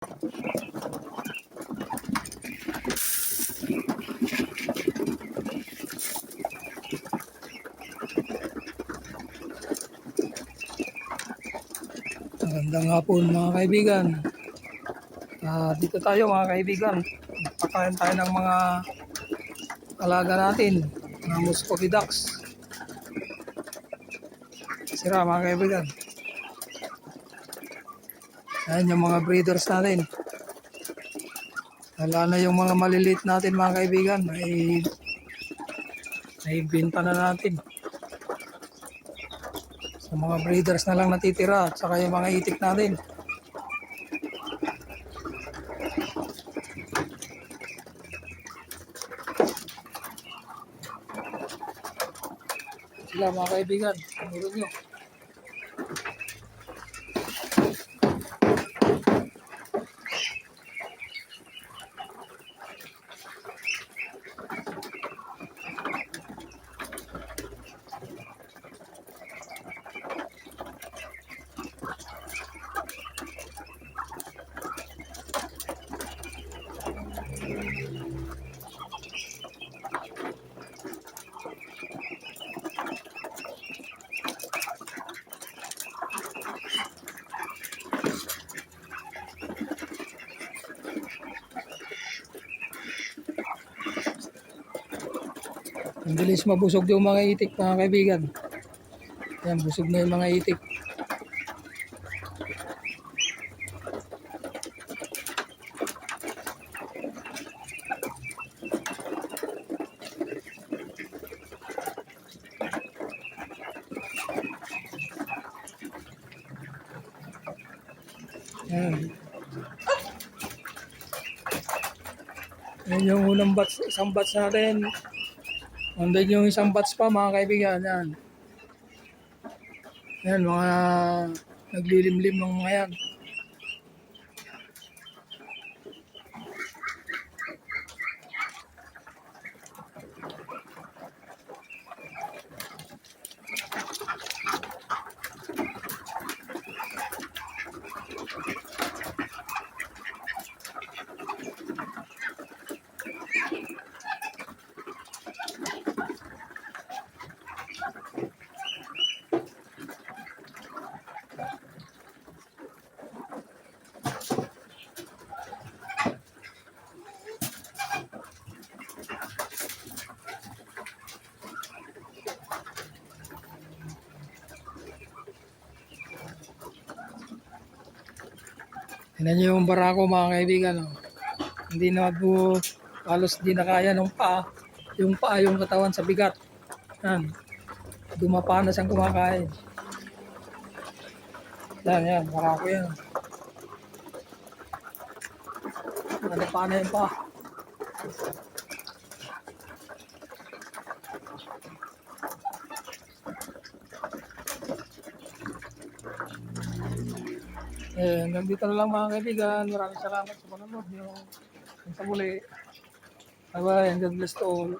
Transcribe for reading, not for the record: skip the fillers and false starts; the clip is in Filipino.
Magandang hapon mga kaibigan. Dito tayo mga kaibigan. Pakain tayo ng mga alaga natin, mga Muscovy ducks. Sira mga kaibigan. Ayan yung mga breeders natin. Wala na yung mga maliliit natin mga kaibigan. Ay benta na natin. So mga breeders na lang natitira at saka yung mga itik natin. Sila mga kaibigan, meron nyo. Ang bilis mabusog yung mga itik mga kaibigan. Yan, busog na yung mga itik. Yan. Yan yung unang batch, isang batch natin. Andun yung isang batch pa mga kaibigan. Yan. Yan, mga naglilimlim ng mga yan. Tignan nyo yung barako mga kaibigan. Oh. Hindi na po, halos di na kaya ng paa. Yung paa, yung katawan sa bigat. Yan. Dumapa na siyang kumakain. Yan, barako yan. Nadapa na yung paa. Hanggang dito na lang mga kaibigan. Maraming salamat sa panonood nyo. Sa muli. Bye-bye and God bless to all.